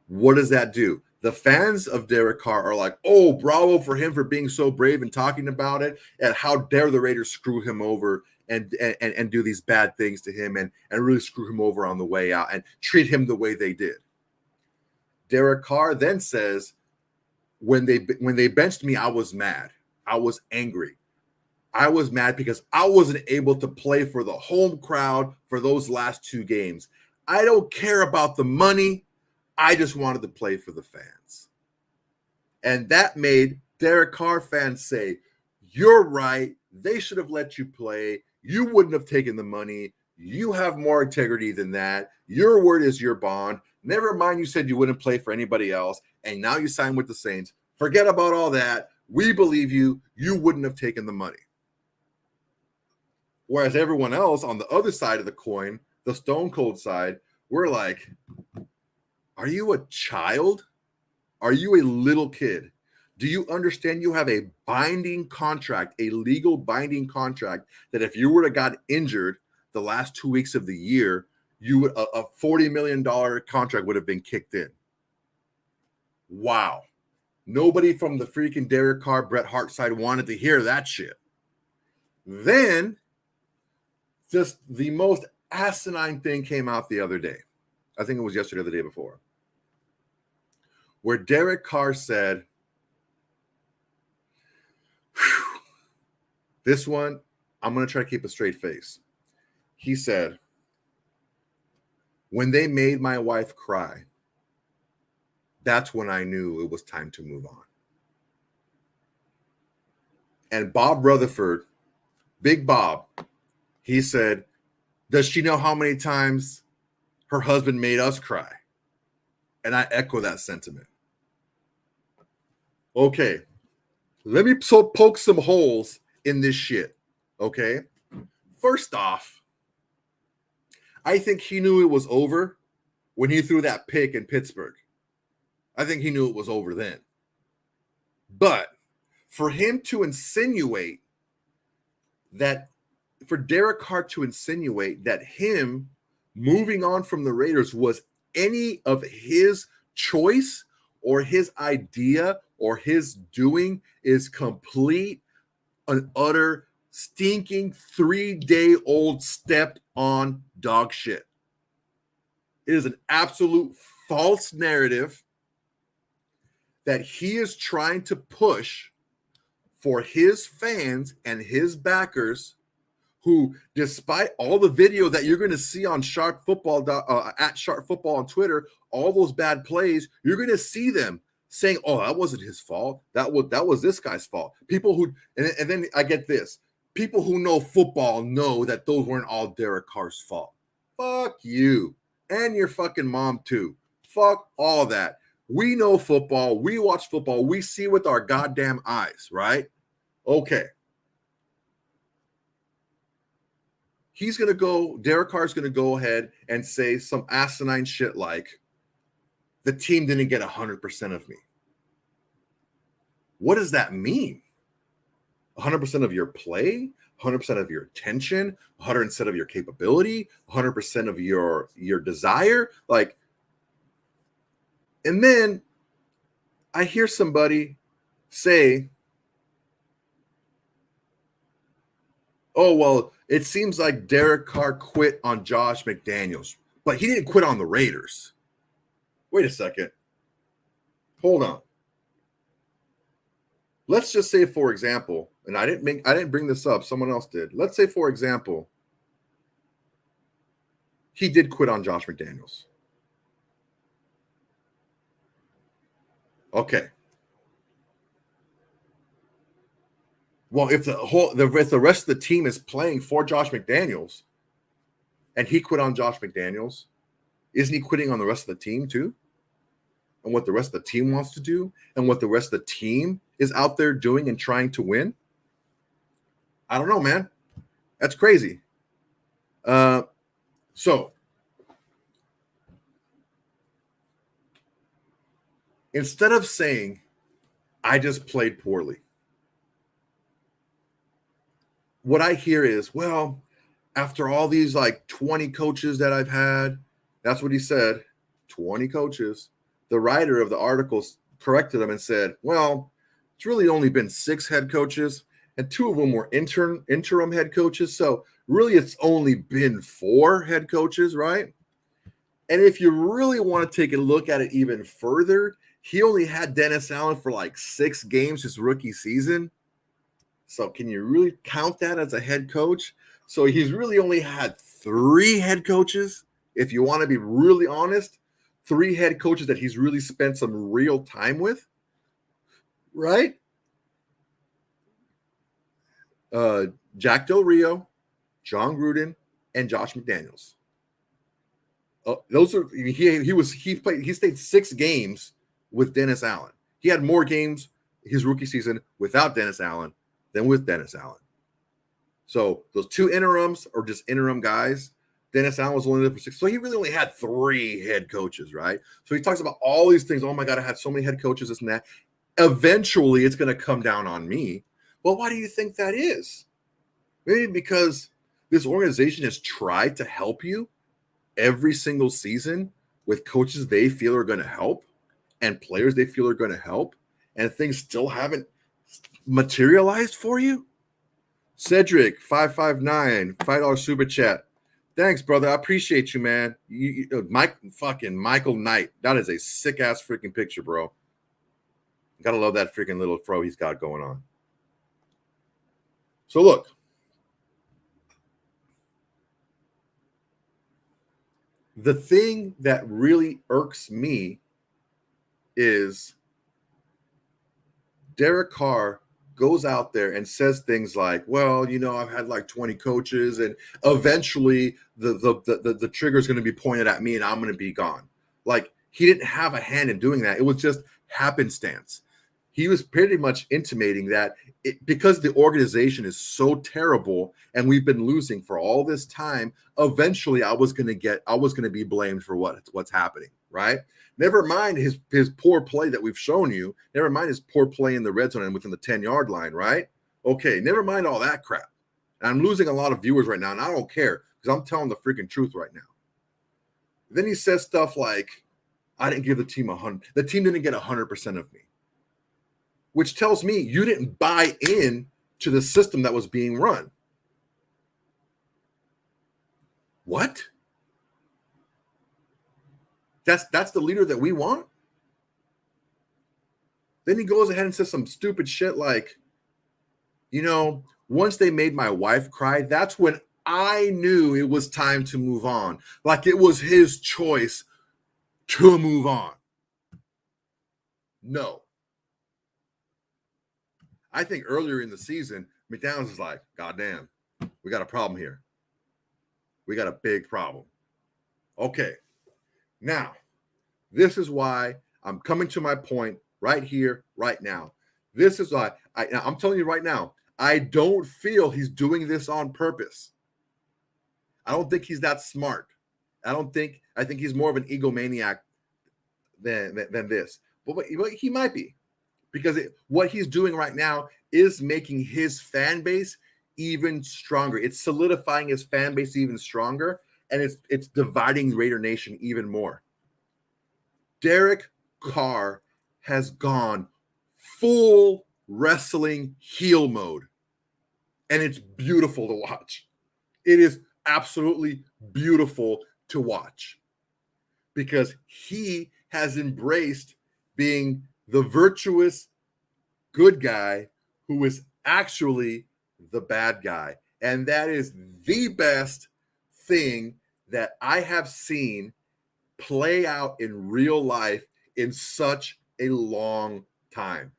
What does that do? The fans of Derek Carr are like, oh, bravo for him for being so brave and talking about it. And how dare the Raiders screw him over and do these bad things to him and really screw him over on the way out and treat him the way they did. Derek Carr then says, when they benched me, I was mad. I was angry. I was mad because I wasn't able to play for the home crowd for those last 2 games. I don't care about the money. I just wanted to play for the fans. And that made Derek Carr fans say, you're right. They should have let you play. You wouldn't have taken the money. You have more integrity than that. Your word is your bond. Never mind, you said you wouldn't play for anybody else, and now you signed with the Saints. Forget about all that. We believe you. You wouldn't have taken the money. Whereas everyone else on the other side of the coin, the Stone Cold side, we're like, are you a child? Are you a little kid? Do you understand you have a binding contract, a legal binding contract, that if you were to got injured the last 2 weeks of the year, you would a $40 million contract would have been kicked in? Wow. Nobody from the freaking Derek Carr, Bret Hart side wanted to hear that shit. Then, just the most asinine thing came out the other day. I think it was yesterday or the day before, where Derek Carr said, this one, I'm going to try to keep a straight face. He said, when they made my wife cry, that's when I knew it was time to move on. And Bob Rutherford, Big Bob, he said, does she know how many times her husband made us cry? And I echo that sentiment. Okay, let me poke some holes in this shit, okay? First off, I think he knew it was over when he threw that pick in Pittsburgh. I think he knew it was over then. But for him to insinuate that, for Derek Carr to insinuate that him moving on from the Raiders was any of his choice or his idea or his doing is complete and utter stinking 3-day-old stepped on dog shit. It is an absolute false narrative that he is trying to push for his fans and his backers, who, despite all the video that you're going to see on Sharp Football, at Sharp Football on Twitter, all those bad plays, you're going to see them saying, "Oh, that wasn't his fault. That was this guy's fault." People who, and then I get this: people who know football know that those weren't all Derek Carr's fault. Fuck you and your fucking mom too. Fuck all that. We know football. We watch football. We see with our goddamn eyes, right? Okay. Derek Carr's going to go ahead and say some asinine shit like, the team didn't get 100% of me. What does that mean? 100% of your play, 100% of your attention, 100% of your capability, 100% of your desire? Like, and then I hear somebody say, oh, well, it seems like Derek Carr quit on Josh McDaniels, but he didn't quit on the Raiders. Wait a second. Hold on. Let's just say, for example, and I didn't bring this up, someone else did. Let's say, for example, he did quit on Josh McDaniels. Okay. Well, if the rest of the team is playing for Josh McDaniels and he quit on Josh McDaniels, isn't he quitting on the rest of the team too? And what the rest of the team wants to do and what the rest of the team is out there doing and trying to win? I don't know, man. That's crazy. So instead of saying, I just played poorly, what I hear is, well, after all these like 20 coaches that I've had, that's what he said, 20 coaches. The writer of the article corrected him and said, well, it's really only been 6 head coaches, and 2 of them were interim head coaches. So really it's only been 4 head coaches, right? And if you really want to take a look at it even further, he only had Dennis Allen for like 6 games his rookie season. So can you really count that as a head coach? So he's really only had 3 head coaches. If you want to be really honest, 3 head coaches that he's really spent some real time with, right? Jack Del Rio, John Gruden, and Josh McDaniels. Those are he stayed 6 games with Dennis Allen. He had more games his rookie season without Dennis Allen than with Dennis Allen. So those 2 interims are just interim guys. Dennis Allen was only there for 6. So he really only had 3 head coaches, right? So he talks about all these things. Oh my God, I had so many head coaches, this and that. eventually it's going to come down on me. Well, why do you think that is? Maybe because this organization has tried to help you every single season with coaches they feel are going to help and players they feel are going to help, and things still haven't materialized for you. Cedric 559 $5 super chat. Thanks, brother. I appreciate you, man. Michael Knight. That is a sick ass freaking picture, bro. Gotta love that freaking little fro he's got going on. So look, the thing that really irks me is Derek Carr goes out there and says things like, well, I've had like 20 coaches and eventually the trigger is going to be pointed at me and I'm going to be gone. Like, he didn't have a hand in doing that. It was just happenstance. He was pretty much intimating that because the organization is so terrible and we've been losing for all this time, eventually I was going to be blamed for what's happening, right? Never mind his poor play that we've shown you. Never mind his poor play in the red zone and within the 10-yard line, right? Okay, never mind all that crap. And I'm losing a lot of viewers right now, and I don't care because I'm telling the freaking truth right now. Then he says stuff like, I didn't give the team 100. The team didn't get 100% of me, which tells me you didn't buy in to the system that was being run. What? That's the leader that we want? Then he goes ahead and says some stupid shit like, once they made my wife cry, that's when I knew it was time to move on. Like it was his choice to move on. No. I think earlier in the season, McDaniels is like, God damn, we got a problem here. We got a big problem. Okay. Now, this is why I'm coming to my point right here, right now. This is why I'm telling you right now, I don't feel he's doing this on purpose. I don't think he's that smart. I think he's more of an egomaniac than this. But he might be, because what he's doing right now is making his fan base even stronger. It's solidifying his fan base even stronger, and it's dividing Raider Nation even more. Derek Carr has gone full wrestling heel mode, and it's beautiful to watch. It is absolutely beautiful to watch because he has embraced being the virtuous good guy who is actually the bad guy. And that is the best thing that I have seen play out in real life in such a long time.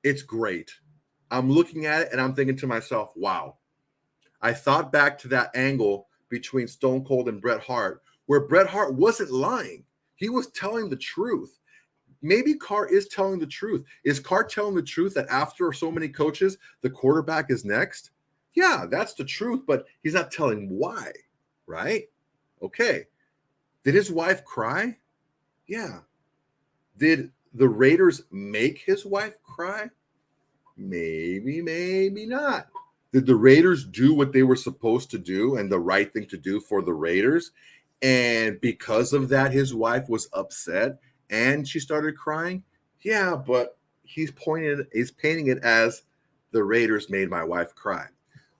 It's great. I'm looking at it and I'm thinking to myself, wow. I thought back to that angle between Stone Cold and Bret Hart, where Bret Hart wasn't lying. He was telling the truth. Maybe Carr is telling the truth. Is Carr telling the truth that after so many coaches, the quarterback is next? Yeah, that's the truth, but he's not telling why, right? Okay. Did his wife cry? Yeah. Did the Raiders make his wife cry? Maybe, maybe not. Did the Raiders do what they were supposed to do and the right thing to do for the Raiders? And because of that, his wife was upset and she started crying? Yeah, but he's painting it as the Raiders made my wife cry.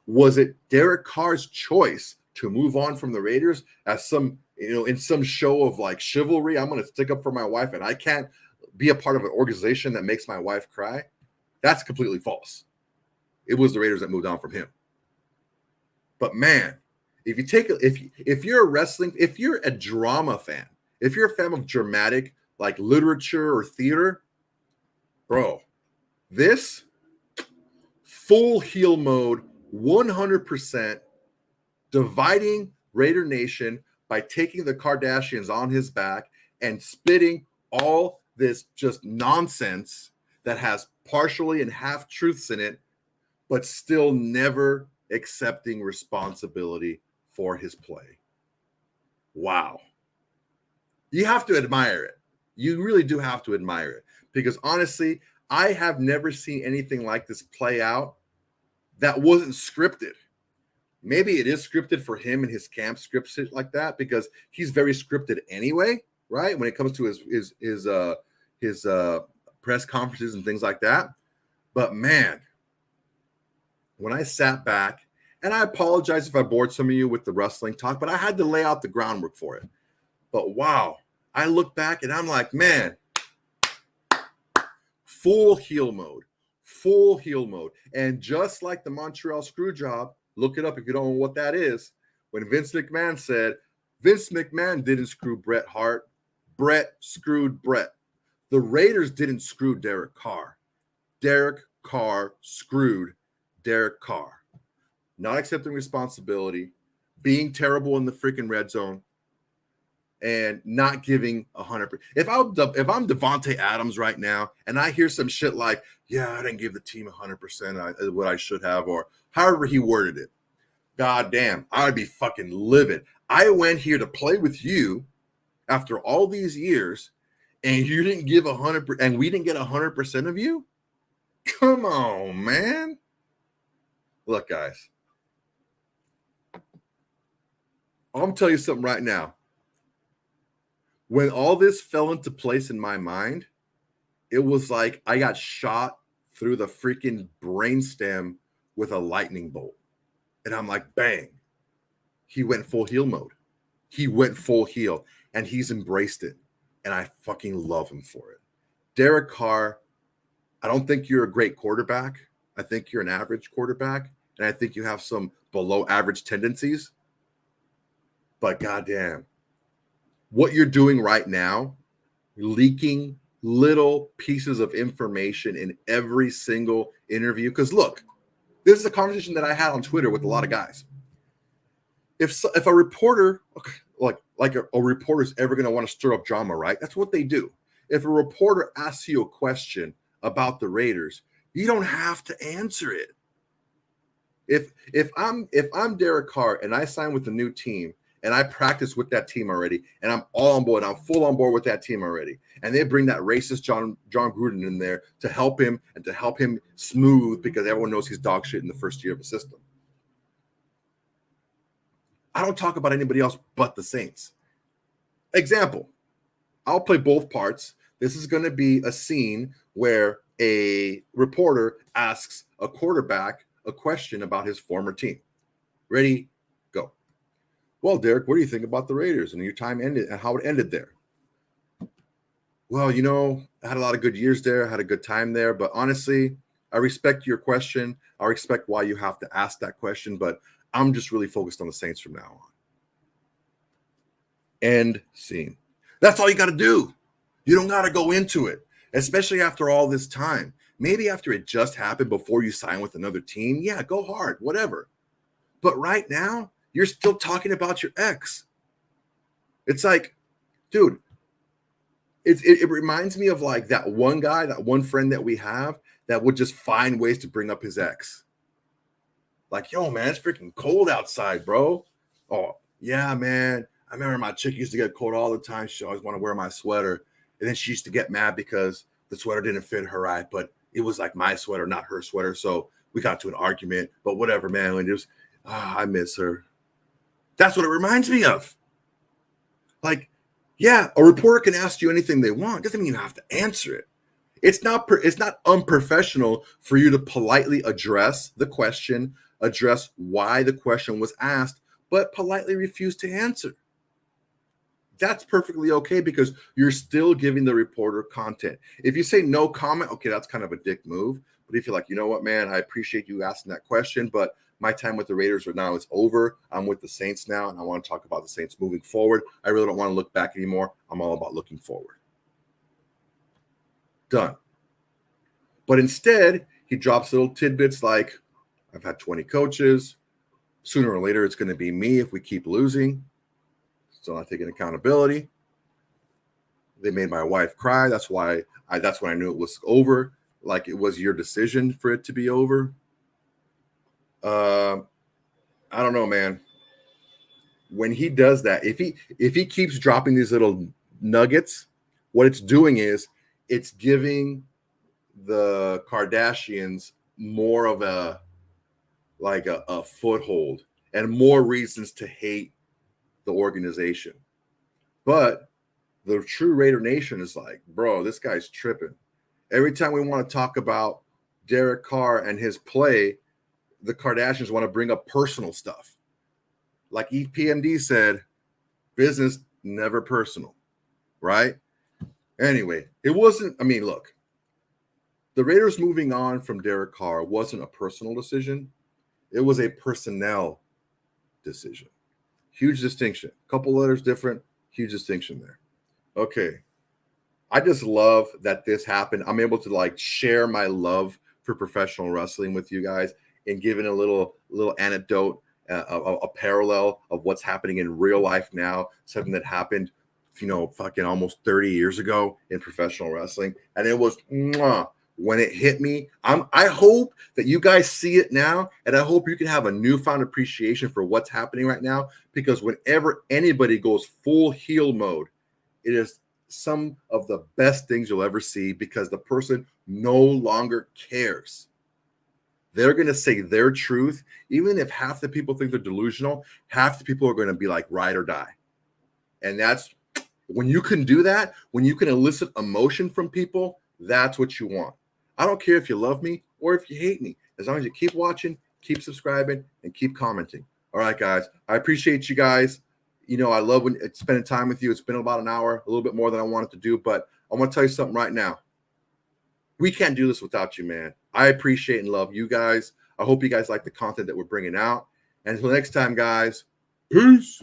Was it Derek Carr's choice to move on from the Raiders as some, in some show of like chivalry? I'm going to stick up for my wife and I can't be a part of an organization that makes my wife cry? That's completely false. It was the Raiders that moved on from him. But man, if you're a drama fan, if you're a fan of dramatic like literature or theater, bro, this full heel mode, 100% dividing Raider Nation by taking the Kardashians on his back and spitting all this just nonsense that has partially and half truths in it, but still never accepting responsibility for his play. Wow. You have to admire it. You really do have to admire it Because honestly, I have never seen anything like this play out that wasn't scripted. Maybe it is scripted for him and his camp scripts it like that because he's very scripted anyway, right? When it comes to his press conferences and things like that. But man, when I sat back, and I apologize if I bored some of you with the wrestling talk, but I had to lay out the groundwork for it. But wow, I look back and I'm like, man, full heel mode. And just like the Montreal screw job, look it up if you don't know what that is. When Vince McMahon said, Vince McMahon didn't screw Bret Hart, Bret screwed Bret. The Raiders didn't screw Derek Carr. Derek Carr screwed Derek Carr. Not accepting responsibility, being terrible in the freaking red zone, and not giving 100%. If I'm Devontae Adams right now, and I hear some shit like, "Yeah, I didn't give the team 100% what I should have," or however he worded it, god damn, I'd be fucking livid. I went here to play with you after all these years, and you didn't give 100%, and we didn't get 100% of you. Come on, man. Look, guys. I'm gonna tell you something right now. When all this fell into place in my mind, it was like I got shot through the freaking brainstem with a lightning bolt. And I'm like, bang. He went full heel mode. He went full heel, and he's embraced it. And I fucking love him for it. Derek Carr, I don't think you're a great quarterback. I think you're an average quarterback. And I think you have some below average tendencies. But goddamn, what you're doing right now, leaking little pieces of information in every single interview. Because look, this is a conversation that I had on Twitter with a lot of guys. If a reporter, like a reporter's ever going to want to stir up drama, right? That's what they do. If a reporter asks you a question about the Raiders, you don't have to answer it. If I'm Derek Carr and I sign with a new team, and I practice with that team already, and I'm all on board. I'm full on board with that team already. And they bring that racist John Gruden in there to help him and to help him smooth because everyone knows he's dog shit in the first year of a system. I don't talk about anybody else but the Saints. Example, I'll play both parts. This is going to be a scene where a reporter asks a quarterback a question about his former team. Ready? Go. Well, Derek, what do you think about the Raiders and your time ended and how it ended there? Well, I had a lot of good years there. I had a good time there. But honestly, I respect your question. I respect why you have to ask that question. But I'm just really focused on the Saints from now on. End scene. That's all you got to do. You don't got to go into it, especially after all this time. Maybe after it just happened before you sign with another team. Yeah, go hard, whatever. But right now, you're still talking about your ex. It's like, dude, it reminds me of like that one guy, that one friend that we have that would just find ways to bring up his ex. Like, yo, man, it's freaking cold outside, bro. Oh, yeah, man. I remember my chick used to get cold all the time. She always wanted to wear my sweater. And then she used to get mad because the sweater didn't fit her right, but it was like my sweater, not her sweater. So we got to an argument, but whatever, man. And it was, I miss her. That's what it reminds me of. Like, yeah, a reporter can ask you anything they want. Doesn't mean you have to answer it. It's not unprofessional for you to politely address the question, address why the question was asked, but politely refuse to answer. That's perfectly okay because you're still giving the reporter content. If you say no comment, okay, that's kind of a dick move. But if you're like, you know what, man, I appreciate you asking that question, but my time with the Raiders right now is over. I'm with the Saints now, and I want to talk about the Saints moving forward. I really don't want to look back anymore. I'm all about looking forward. Done. But instead, he drops little tidbits like, I've had 20 coaches. Sooner or later, it's going to be me if we keep losing. Still not taking accountability. They made my wife cry. That's when I knew it was over. Like it was your decision for it to be over. I don't know, man. When he does that, if he keeps dropping these little nuggets, what it's doing is it's giving the Kardashians more of a a foothold and more reasons to hate the organization. But the true Raider Nation is like, bro, this guy's tripping. Every time we want to talk about Derek Carr and his play, the Kardashians want to bring up personal stuff. Like EPMD said, business never personal, right? Anyway, it wasn't, I mean, look, the Raiders moving on from Derek Carr wasn't a personal decision. It was a personnel decision. Huge distinction. Couple letters different, huge distinction there. Okay. I just love that this happened. I'm able to like share my love for professional wrestling with you guys and giving a little anecdote, a parallel of what's happening in real life now, something that happened, fucking almost 30 years ago in professional wrestling. And it was when it hit me. I hope that you guys see it now, and I hope you can have a newfound appreciation for what's happening right now, because whenever anybody goes full heel mode, it is some of the best things you'll ever see, because the person no longer cares. They're going to say their truth. Even if half the people think they're delusional, half the people are going to be like ride or die. And that's when you can do that, when you can elicit emotion from people, that's what you want. I don't care if you love me or if you hate me, as long as you keep watching, keep subscribing, and keep commenting. All right, guys. I appreciate you guys. I love when it's spending time with you. It's been about an hour, a little bit more than I wanted to do, but I want to tell you something right now. We can't do this without you, man. I appreciate and love you guys. I hope you guys like the content that we're bringing out. And until next time, guys, peace.